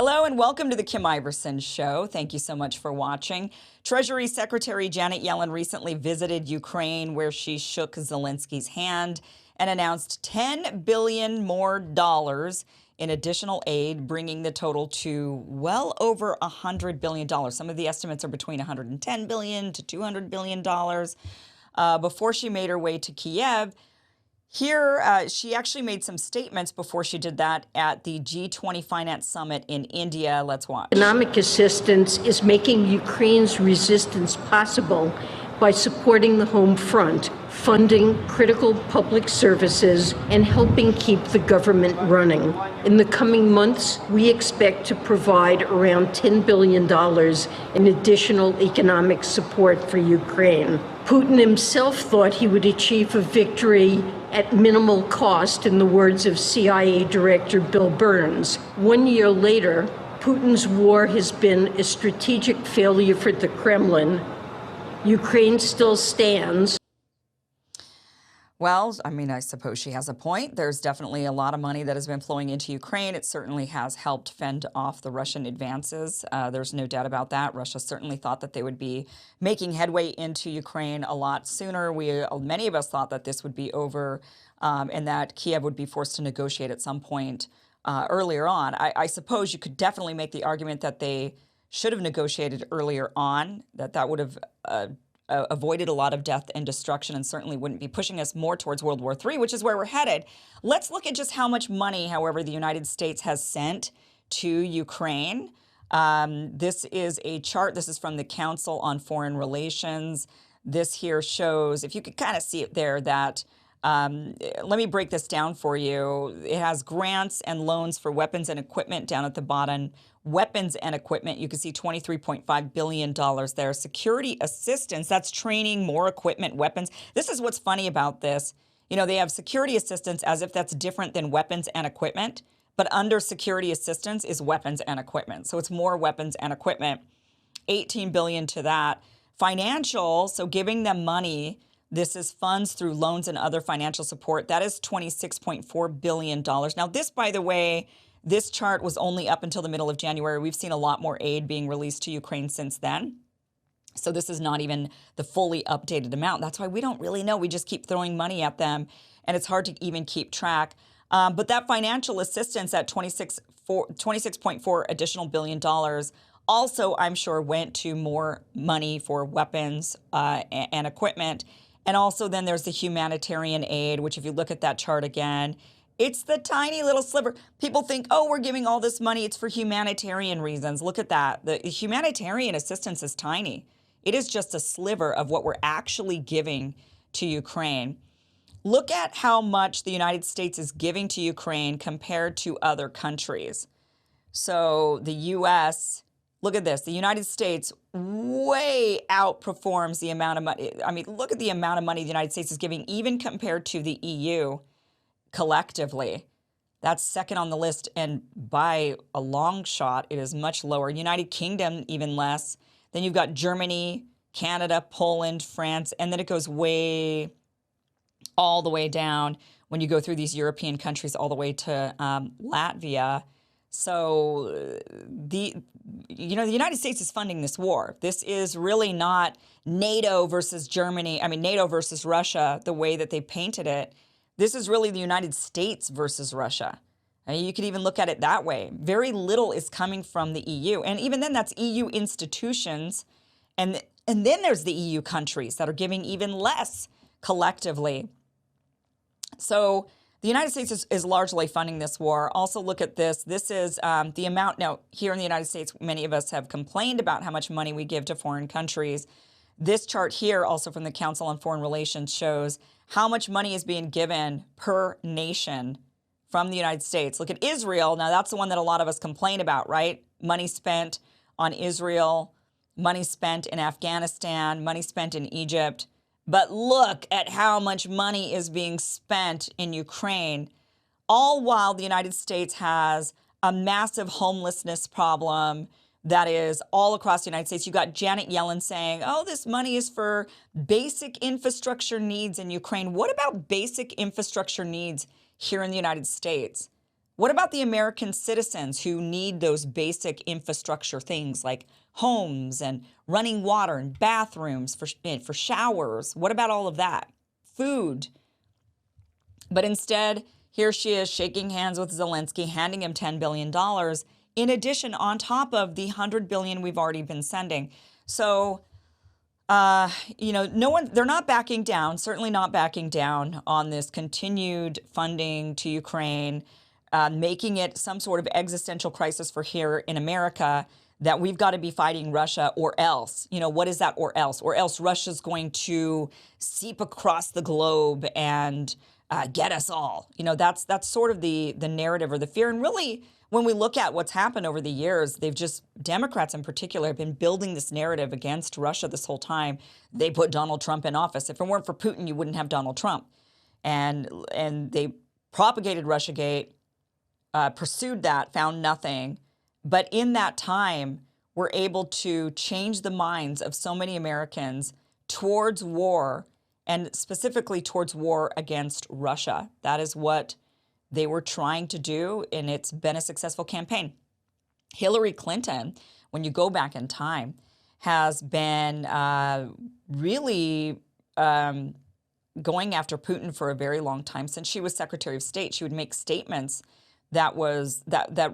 Hello and welcome to the Kim Iversen Show. Thank you so much for watching. Treasury Secretary Janet Yellen recently visited Ukraine, where she shook Zelensky's hand and announced $10 billion more in additional aid, bringing the total to well over $100 billion. Some of the estimates are between $110 billion to $200 billion. Before she made her way to Kyiv, here, she actually made some statements before she did that at the G20 Finance Summit in India. Let's watch. Economic assistance is making Ukraine's resistance possible by supporting the home front, funding critical public services, and helping keep the government running. In the coming months, we expect to provide around $10 billion in additional economic support for Ukraine. Putin himself thought he would achieve a victory at minimal cost, in the words of CIA Director Bill Burns. 1 year later, Putin's war has been a strategic failure for the Kremlin. Ukraine still stands. Well, I mean, I suppose she has a point. There's definitely a lot of money that has been flowing into Ukraine. It certainly has helped fend off the Russian advances. There's no doubt about that. Russia certainly thought that they would be making headway into Ukraine a lot sooner. Many of us thought that this would be over and that Kyiv would be forced to negotiate at some point earlier on. I suppose you could definitely make the argument that they should have negotiated earlier on, that would have avoided a lot of death and destruction and certainly wouldn't be pushing us more towards World War III, which is where we're headed. Let's look at just how much money, however, the United States has sent to Ukraine. This is a chart. This is from the Council on Foreign Relations. This here shows, if you could kind of see it there, that let me break this down for you. It has grants and loans for weapons and equipment down at the bottom. Weapons and equipment, you can see $23.5 billion there. Security assistance, that's training, more equipment, weapons. This is what's funny about this. You know, they have security assistance as if that's different than weapons and equipment, but under security assistance is weapons and equipment. So it's more weapons and equipment, $18 billion to that. Financial, so giving them money, this is funds through loans and other financial support. That is $26.4 billion. Now this, by the way, this chart was only up until the middle of January. We've seen a lot more aid being released to Ukraine since then. So this is not even the fully updated amount. That's why we don't really know. We just keep throwing money at them, and it's hard to even keep track. But that financial assistance at $26.4 additional billion also, I'm sure, went to more money for weapons and equipment. And also then there's the humanitarian aid, which if you look at that chart again, it's the tiny little sliver. People think, oh, we're giving all this money, it's for humanitarian reasons. Look at that. The humanitarian assistance is tiny. It is just a sliver of what we're actually giving to Ukraine. Look at how much the United States is giving to Ukraine compared to other countries. So the U.S., look at this. The United States way outperforms the amount of money. I mean, look at the amount of money the United States is giving, even compared to the EU. Collectively, that's second on the list, and by a long shot, it is much lower. United Kingdom, even less. Then you've got Germany, Canada, Poland, France, and then it goes all the way down when you go through these European countries all the way to Latvia. So the United States is funding this war. This is really not NATO versus Germany. I mean, NATO versus Russia, the way that they painted it. This is really the United States versus Russia. I mean, you could even look at it that way. Very little is coming from the EU. And even then, that's EU institutions. And then there's the EU countries that are giving even less collectively. So the United States is largely funding this war. Also look at this. This is the amount. Now, here in the United States, many of us have complained about how much money we give to foreign countries. This chart here, also from the Council on Foreign Relations, shows how much money is being given per nation from the United States. Look at Israel. Now, that's the one that a lot of us complain about, right? Money spent on Israel, money spent in Afghanistan, money spent in Egypt. But look at how much money is being spent in Ukraine, all while the United States has a massive homelessness problem that is all across the United States. You got Janet Yellen saying, oh, this money is for basic infrastructure needs in Ukraine. What about basic infrastructure needs here in the United States? What about the American citizens who need those basic infrastructure things like homes and running water and bathrooms for showers? What about all of that? Food. But instead, here she is shaking hands with Zelensky, handing him $10 billion, in addition, on top of the $100 billion we've already been sending. So, they're not backing down, certainly not backing down on this continued funding to Ukraine, making it some sort of existential crisis for here in America, that we've got to be fighting Russia or else. What is that or else? Or else Russia's going to seep across the globe and get us all. That's sort of the narrative or the fear. And really, when we look at what's happened over the years, Democrats in particular have been building this narrative against Russia this whole time. They put Donald Trump in office. If it weren't for Putin, you wouldn't have Donald Trump. And they propagated Russiagate, pursued that, found nothing. But in that time, we're able to change the minds of so many Americans towards war, and specifically towards war against Russia. That is what they were trying to do, and it's been a successful campaign. Hillary Clinton, when you go back in time, has been really going after Putin for a very long time. Since she was Secretary of State, she would make statements that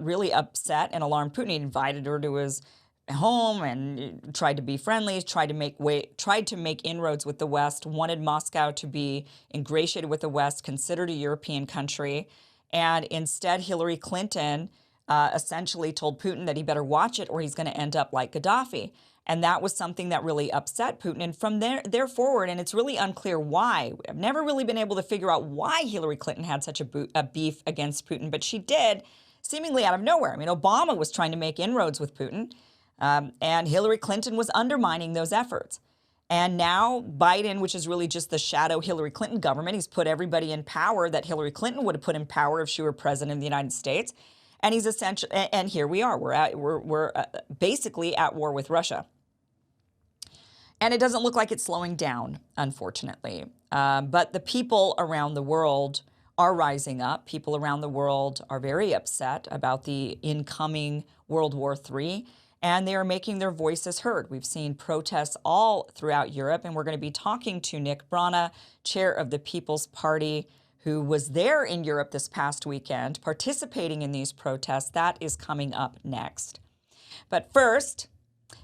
really upset and alarmed Putin. He invited her to his home and tried to be friendly, tried to make inroads with the West, wanted Moscow to be ingratiated with the West, considered a European country. And instead, Hillary Clinton essentially told Putin that he better watch it or he's going to end up like Gaddafi. And that was something that really upset Putin. And from there forward, and it's really unclear why. I've never really been able to figure out why Hillary Clinton had such a beef against Putin, but she did, seemingly out of nowhere. I mean, Obama was trying to make inroads with Putin, and Hillary Clinton was undermining those efforts. And now Biden, which is really just the shadow Hillary Clinton government, he's put everybody in power that Hillary Clinton would have put in power if she were president of the United States. And he's essentially, and here we are. We're basically at war with Russia. And it doesn't look like it's slowing down, unfortunately. But the people around the world are rising up. People around the world are very upset about the incoming World War III, and they are making their voices heard. We've seen protests all throughout Europe, and we're going to be talking to Nick Brana, chair of the People's Party, who was there in Europe this past weekend, participating in these protests. That is coming up next. But first,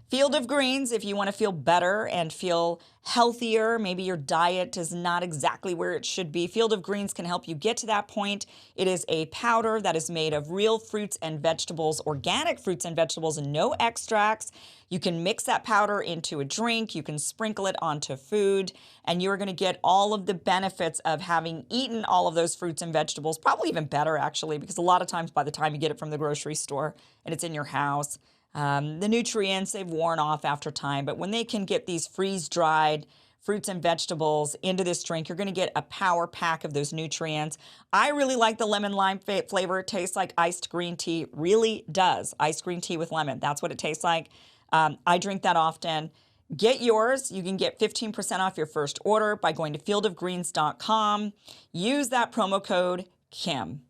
Field of Greens, if you want to feel better and feel healthier, maybe your diet is not exactly where it should be, Field of Greens can help you get to that point. It is a powder that is made of real fruits and vegetables, organic fruits and vegetables, and no extracts. You can mix that powder into a drink, you can sprinkle it onto food, and you're going to get all of the benefits of having eaten all of those fruits and vegetables, probably even better actually, because a lot of times by the time you get it from the grocery store and it's in your house, the nutrients, they've worn off after time. But when they can get these freeze-dried fruits and vegetables into this drink, you're going to get a power pack of those nutrients. I really like the lemon lime flavor. It tastes like iced green tea. Really does. Iced green tea with lemon. That's what it tastes like. I drink that often. Get yours. You can get 15% off your first order by going to fieldofgreens.com. Use that promo code KIM.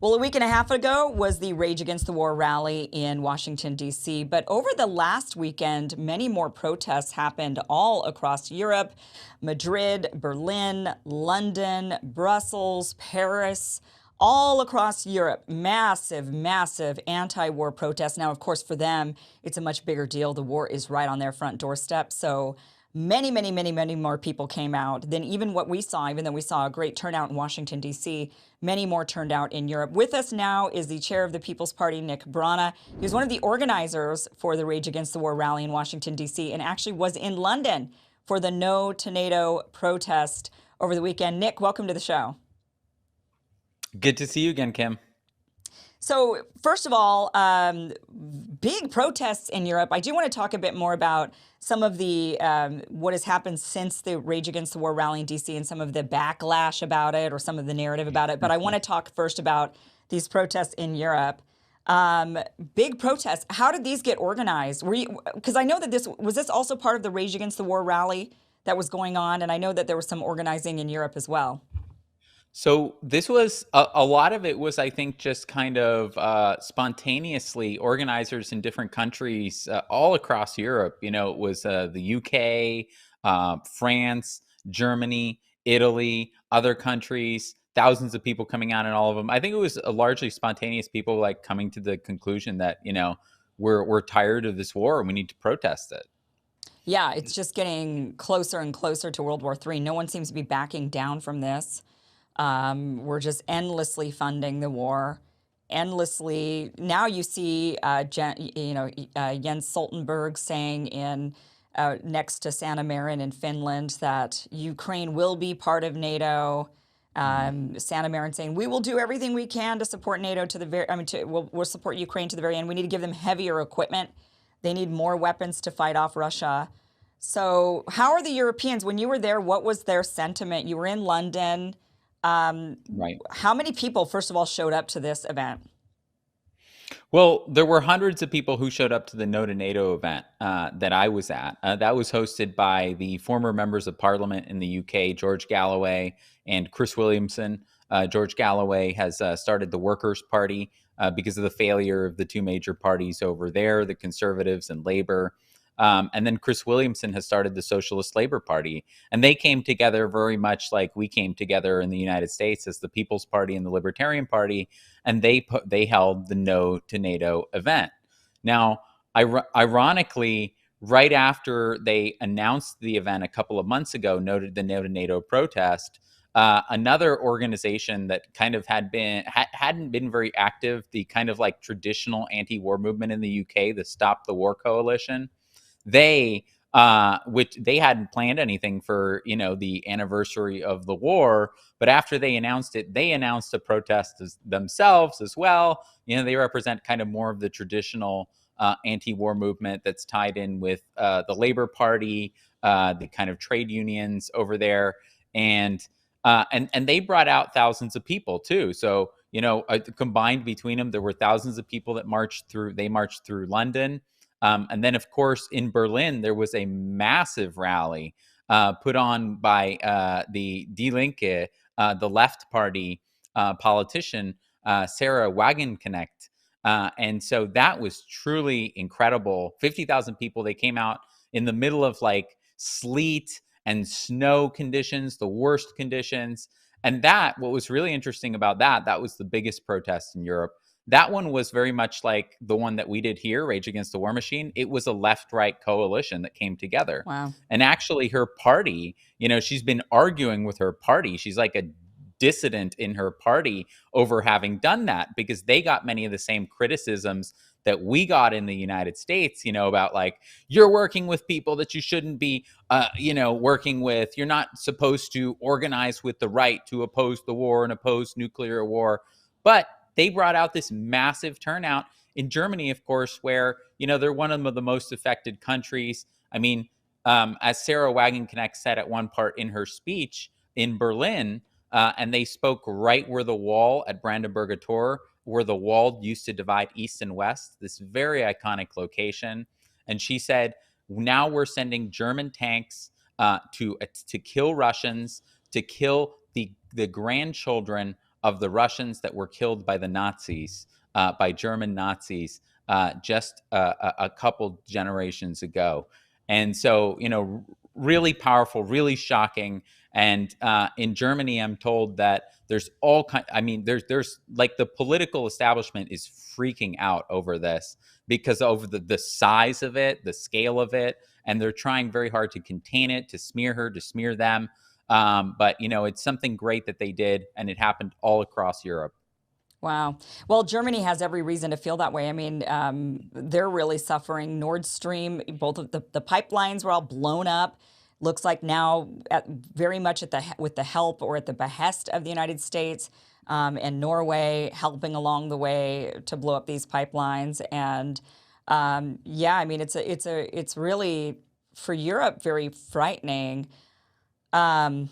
Well, a week and a half ago was the Rage Against the War rally in Washington, D.C. But over the last weekend, many more protests happened all across Europe: Madrid, Berlin, London, Brussels, Paris, all across Europe. Massive, massive anti-war protests. Now, of course, for them, it's a much bigger deal. The war is right on their front doorstep. So many, many, many, many more people came out than even what we saw, even though we saw a great turnout in Washington, D.C. Many more turned out in Europe. With us now is the chair of the People's Party, Nick Brana. He was one of the organizers for the Rage Against the War rally in Washington, D.C., and actually was in London for the No to NATO protest over the weekend. Nick, welcome to the show. Good to see you again, Kim. So first of all, big protests in Europe. I do want to talk a bit more about some of the what has happened since the Rage Against the War rally in D.C. and some of the backlash about it or some of the narrative about it. But I want to talk first about these protests in Europe. Um, Big protests. How did these get organized? Were you, because I know that this also part of the Rage Against the War rally that was going on, and I know that there was some organizing in Europe as well. So this was a lot of it was, I think, just kind of spontaneously organizers in different countries all across Europe. It was the UK, France, Germany, Italy, other countries, thousands of people coming out in all of them. I think it was largely spontaneous people like coming to the conclusion that, we're tired of this war and we need to protest it. Yeah, it's just getting closer and closer to World War III. No one seems to be backing down from this. We're just endlessly funding the war, endlessly. Now you see, Jens Stoltenberg saying in next to Sanna Marin in Finland that Ukraine will be part of NATO. Sanna Marin saying we will do everything we can to support NATO to the very. I mean, we'll support Ukraine to the very end. We need to give them heavier equipment. They need more weapons to fight off Russia. So, how are the Europeans? When you were there, what was their sentiment? You were in London. Right. How many people, first of all, showed up to this event? Well, there were hundreds of people who showed up to the No to NATO event that I was at. That was hosted by the former members of parliament in the UK, George Galloway and Chris Williamson. George Galloway has started the Workers' Party because of the failure of the two major parties over there, the Conservatives and Labour. And then Chris Williamson has started the Socialist Labor Party. And they came together very much like we came together in the United States as the People's Party and the Libertarian Party. And they held the No to NATO event. Now, ironically, right after they announced the event a couple of months ago, noted the No to NATO protest, another organization that kind of hadn't been very active, the kind of like traditional anti-war movement in the UK, the Stop the War Coalition, they which they hadn't planned anything for the anniversary of the war, but after they announced it, they announced a protest themselves as well. They represent kind of more of the traditional anti-war movement that's tied in with the Labor Party, the kind of trade unions over there, and they brought out thousands of people too. So combined between them, there were thousands of people that marched through. They marched through London. And then, of course, in Berlin, there was a massive rally put on by the Die Linke, the left party politician, Sarah Wagenknecht. And so that was truly incredible. 50,000 people. They came out in the middle of like sleet and snow conditions, the worst conditions. And what was really interesting about that was the biggest protest in Europe. That one was very much like the one that we did here, Rage Against the War Machine. It was a left-right coalition that came together. Wow. And actually her party, she's been arguing with her party. She's like a dissident in her party over having done that because they got many of the same criticisms that we got in the United States, about like, you're working with people that you shouldn't be, working with. You're not supposed to organize with the right to oppose the war and oppose nuclear war. But they brought out this massive turnout in Germany, of course, where, they're one of the most affected countries. I mean, as Sarah Wagenknecht said at one part in her speech in Berlin, and they spoke right where the wall at Brandenburger Tor, where the wall used to divide east and west, this very iconic location. And she said, now we're sending German tanks to kill Russians, to kill the grandchildren of the Russians that were killed by the Nazis, by German Nazis, just a couple generations ago. And so, really powerful, really shocking. And in Germany, I'm told that there's all kind. I mean, there's like the political establishment is freaking out over this because of the size of it, the scale of it, and they're trying very hard to contain it, to smear her, to smear them. But it's something great that they did, and it happened all across Europe. Wow. Well, Germany has every reason to feel that way. I mean, they're really suffering. Nord Stream, both of the pipelines were all blown up. Looks like now, very much with the help or at the behest of the United States and Norway helping along the way to blow up these pipelines. And yeah, I mean, it's really for Europe very frightening. Um,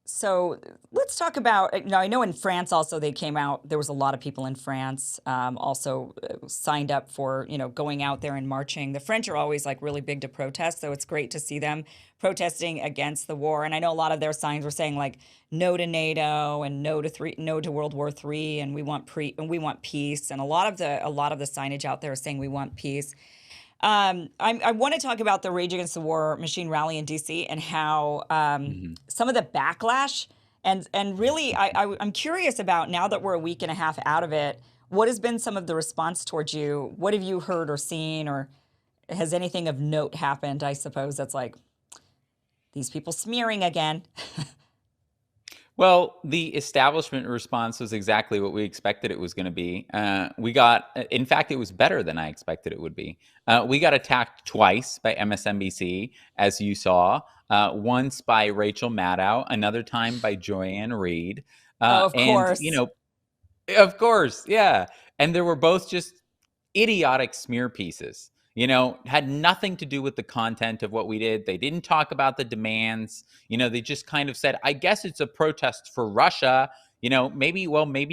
So let's talk about, I know in France also they came out, there was a lot of people in France also signed up for, going out there and marching. The French are always like really big to protest, so it's great to see them protesting against the war. And I know a lot of their signs were saying like no to NATO and no to World War III, and we want peace. And a lot of the signage out there is saying we want peace. I want to talk about the Rage Against the War machine rally in DC and how Mhm. some of the backlash and really I'm curious about, now that we're a week and a half out of it, what has been some of the response towards you? What have you heard or seen, or has anything of note happened? I suppose that's like these people smearing again. Well, the establishment response was exactly what we expected it was going to be. In fact, it was better than I expected it would be. We got attacked twice by MSNBC, as you saw. Once by Rachel Maddow, another time by Joanne Reed. Oh, of And, course. of course, yeah. And there were both just idiotic smear pieces. Had nothing to do with the content of what we did. They didn't talk about the demands. They just kind of said, I guess it's a protest for Russia. Maybe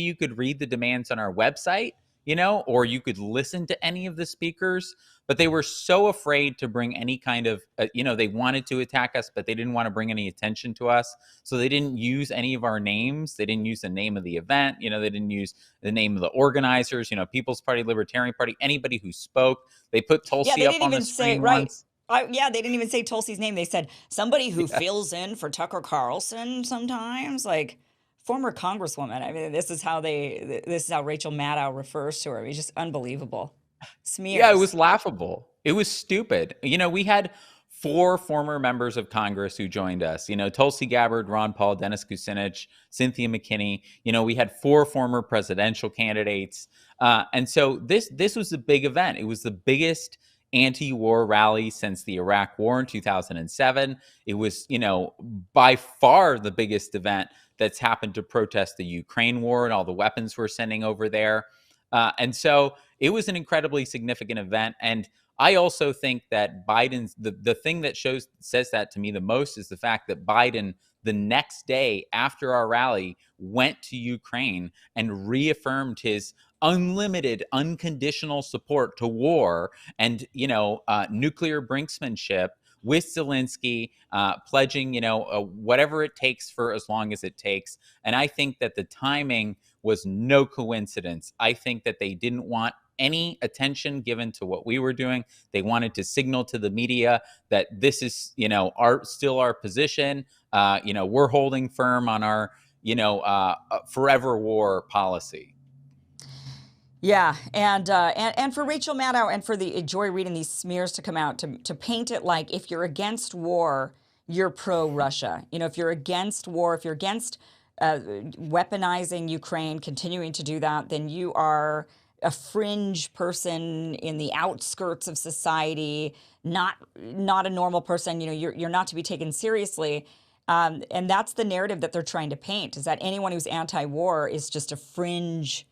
you could read the demands on our website, or you could listen to any of the speakers. But they were so afraid to bring any kind of, they wanted to attack us, but they didn't want to bring any attention to us. So they didn't use any of our names. They didn't use the name of the event. They didn't use the name of the organizers, People's Party, Libertarian Party, anybody who spoke. They put Yeah, Tulsi they up didn't on the even say, screen right. once. Yeah, they didn't even say Tulsi's name. They said somebody who Yeah. fills in for Tucker Carlson sometimes, like former congresswoman. I mean, this is how Rachel Maddow refers to her. It's just unbelievable. Yeah, it was Smears. laughable. It was stupid. We had four former members of Congress who joined us. Tulsi Gabbard, Ron Paul, Dennis Kucinich, Cynthia McKinney. We had four former presidential candidates. And so this was a big event. It was the biggest anti-war rally since the Iraq War in 2007. It was, by far the biggest event that's happened to protest the Ukraine war and all the weapons we're sending over there. And so it was an incredibly significant event. And I also think that Biden's the thing that says that to me the most is the fact that Biden, the next day after our rally, went to Ukraine and reaffirmed his unlimited, unconditional support to war and nuclear brinksmanship with Zelensky, pledging whatever it takes for as long as it takes. And I think that the timing was no coincidence. I think that they didn't want any attention given to what we were doing. They wanted to signal to the media that this is, still our position. We're holding firm on our, forever war policy. Yeah, and for Rachel Maddow and for the Joy reading these smears to come out to paint it like if you're against war, you're pro-Russia. If you're against war, if you're against weaponizing Ukraine, continuing to do that, then you are a fringe person in the outskirts of society, not a normal person. You're not to be taken seriously. And that's the narrative that they're trying to paint, is that anyone who's anti-war is just a fringe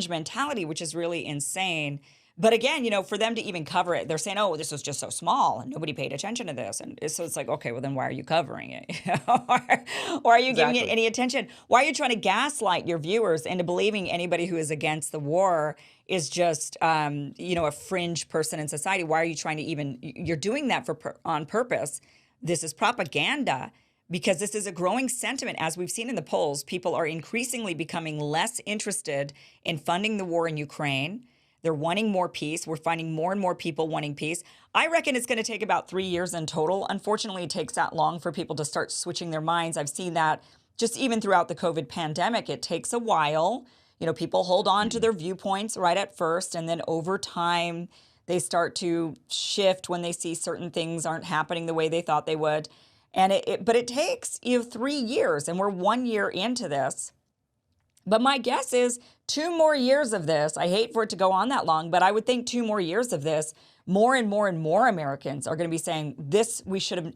mentality, which is really insane. But again, for them to even cover it, they're saying, oh, this was just so small and nobody paid attention to this. And so it's like, okay, well, then why are you covering it? Why are you giving it Exactly. any attention? Why are you trying to gaslight your viewers into believing anybody who is against the war is just, a fringe person in society? Why are you trying to you're doing that on purpose. This is propaganda. Because this is a growing sentiment, as we've seen in the polls. People are increasingly becoming less interested in funding the war in Ukraine. They're wanting more peace. We're finding more and more people wanting peace. I reckon it's going to take about 3 years in total. Unfortunately, it takes that long for people to start switching their minds. I've seen that just even throughout the COVID pandemic. It takes a while. People hold on to their viewpoints right at first, and then over time, they start to shift when they see certain things aren't happening the way they thought they would. But it takes 3 years, and we're 1 year into this. But my guess is 2 more years of this. I hate for it to go on that long, but I would think 2 more years of this, more and more and more Americans are going to be saying this. We should have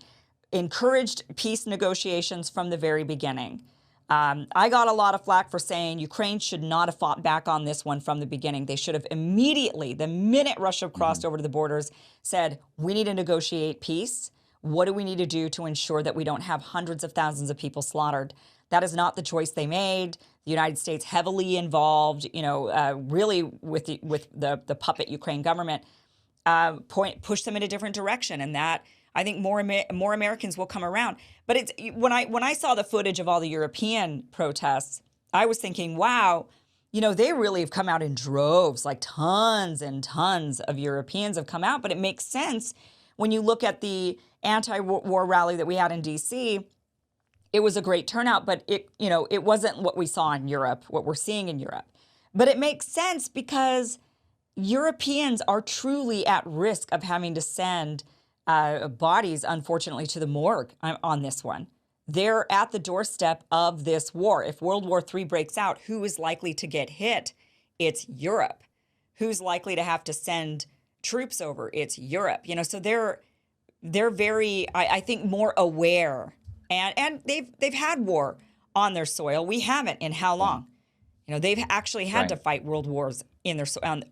encouraged peace negotiations from the very beginning. I got a lot of flack for saying Ukraine should not have fought back on this one from the beginning. They should have immediately, the minute Russia crossed over to the borders, said, we need to negotiate peace. What do we need to do to ensure that we don't have hundreds of thousands of people slaughtered? That is not the choice they made. The United States heavily involved, really with the puppet Ukraine government, push them in a different direction, and that I think more Americans will come around. But it's when I saw the footage of all the European protests, I was thinking, wow, they really have come out in droves, like tons and tons of Europeans have come out. But it makes sense when you look at the anti-war rally that we had in D.C. It was a great turnout, but it wasn't what we saw in Europe, what we're seeing in Europe. But it makes sense because Europeans are truly at risk of having to send bodies, unfortunately, to the morgue on this one. They're at the doorstep of this war. If World War III breaks out, who is likely to get hit? It's Europe. Who's likely to have to send troops over? It's Europe. So they're very, I think, more aware, and they've had war on their soil. We haven't in how long? They've actually had to fight world wars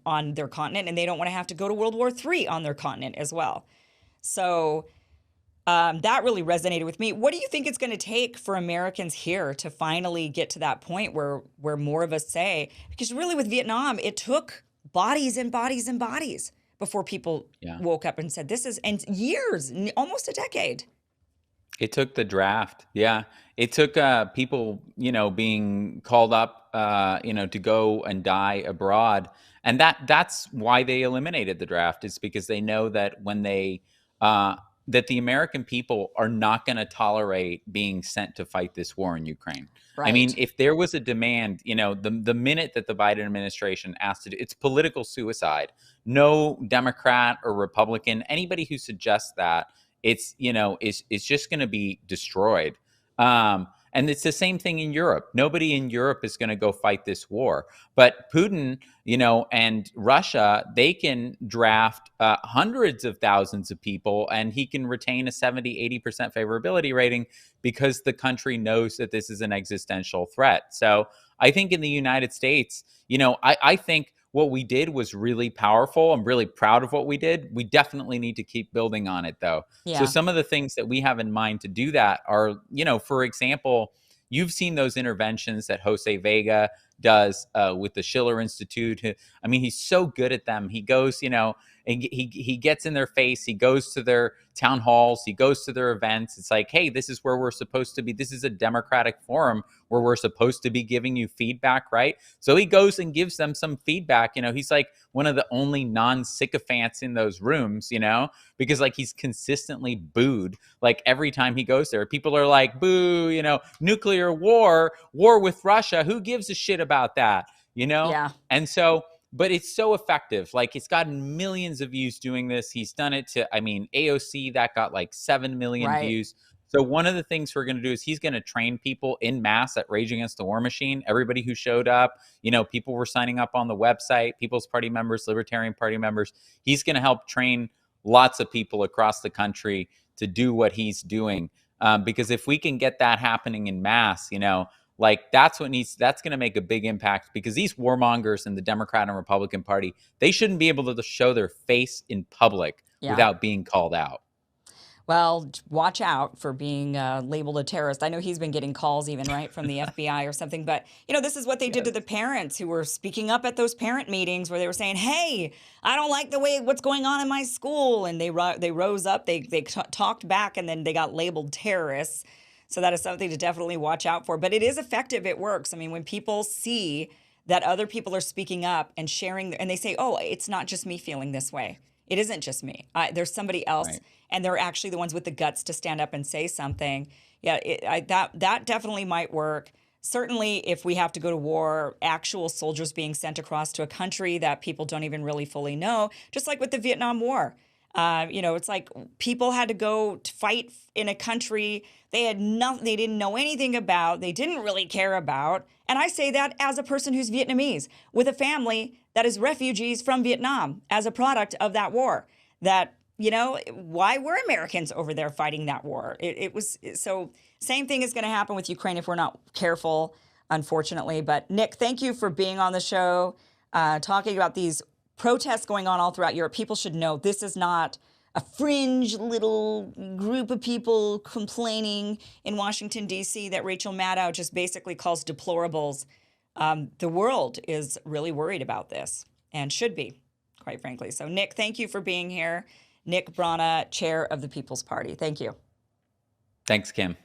on their continent, and they don't want to have to go to World War III on their continent as well. So that really resonated with me. What do you think it's going to take for Americans here to finally get to that point where more of us say, because really with Vietnam, it took bodies and bodies and bodies before people woke up and said, and years, almost a decade. It took the draft. Yeah. It took people, being called up, to go and die abroad. And that's why they eliminated the draft, is because they know that when that the American people are not going to tolerate being sent to fight this war in Ukraine. Right. I mean, if there was a demand, the minute that the Biden administration asked to do, it's political suicide. No Democrat or Republican, anybody who suggests that, it's just going to be destroyed. And it's the same thing in Europe. Nobody in Europe is going to go fight this war. But Putin, and Russia, they can draft hundreds of thousands of people, and he can retain a 70, 80% favorability rating because the country knows that this is an existential threat. So I think in the United States, I think what we did was really powerful. I'm really proud of what we did. We definitely need to keep building on it, though. Yeah. So some of the things that we have in mind to do that are, for example, you've seen those interventions that Jose Vega does with the Schiller Institute. I mean, he's so good at them. He goes, and he gets in their face. He goes to their town halls. He goes to their events. It's like, hey, this is where we're supposed to be. This is a democratic forum where we're supposed to be giving you feedback, right? So he goes and gives them some feedback. He's like one of the only non-sycophants in those rooms, because like he's consistently booed. Like every time he goes there, people are like, boo, nuclear war with Russia. Who gives a shit about that? Yeah. And so, but it's so effective. Like it's gotten millions of views doing this. He's done it to, AOC, that got like 7 million views. So one of the things we're going to do is he's going to train people in mass at Rage Against the War Machine. Everybody who showed up, people were signing up on the website, People's Party members, Libertarian Party members. He's going to help train lots of people across the country to do what he's doing. Because if we can get that happening in mass, that's going to make a big impact, because these warmongers in the Democrat and Republican Party, they shouldn't be able to show their face in public without being called out. Well, watch out for being labeled a terrorist. I know he's been getting calls even, right, from the FBI or something. But, this is what they did to the parents who were speaking up at those parent meetings where they were saying, hey, I don't like what's going on in my school. And they rose up, they talked back, and then they got labeled terrorists. So that is something to definitely watch out for. But it is effective. It works. I mean, when people see that other people are speaking up and sharing, and they say, oh, it's not just me feeling this way. It isn't just me. There's somebody else. Right. And they're actually the ones with the guts to stand up and say something. Yeah, that definitely might work. Certainly, if we have to go to war, actual soldiers being sent across to a country that people don't even really fully know, just like with the Vietnam War. It's like people had to go to fight in a country they didn't know anything about, they didn't really care about. And I say that as a person who's Vietnamese, with a family that is refugees from Vietnam as a product of that war. That, why were Americans over there fighting that war? It was so. Same thing is going to happen with Ukraine if we're not careful, unfortunately. But Nick, thank you for being on the show, talking about these protests going on all throughout Europe. People should know this is not a fringe little group of people complaining in Washington, D.C. that Rachel Maddow just basically calls deplorables. The world is really worried about this and should be, quite frankly. So, Nick, thank you for being here. Nick Brana, chair of the People's Party. Thank you. Thanks, Kim.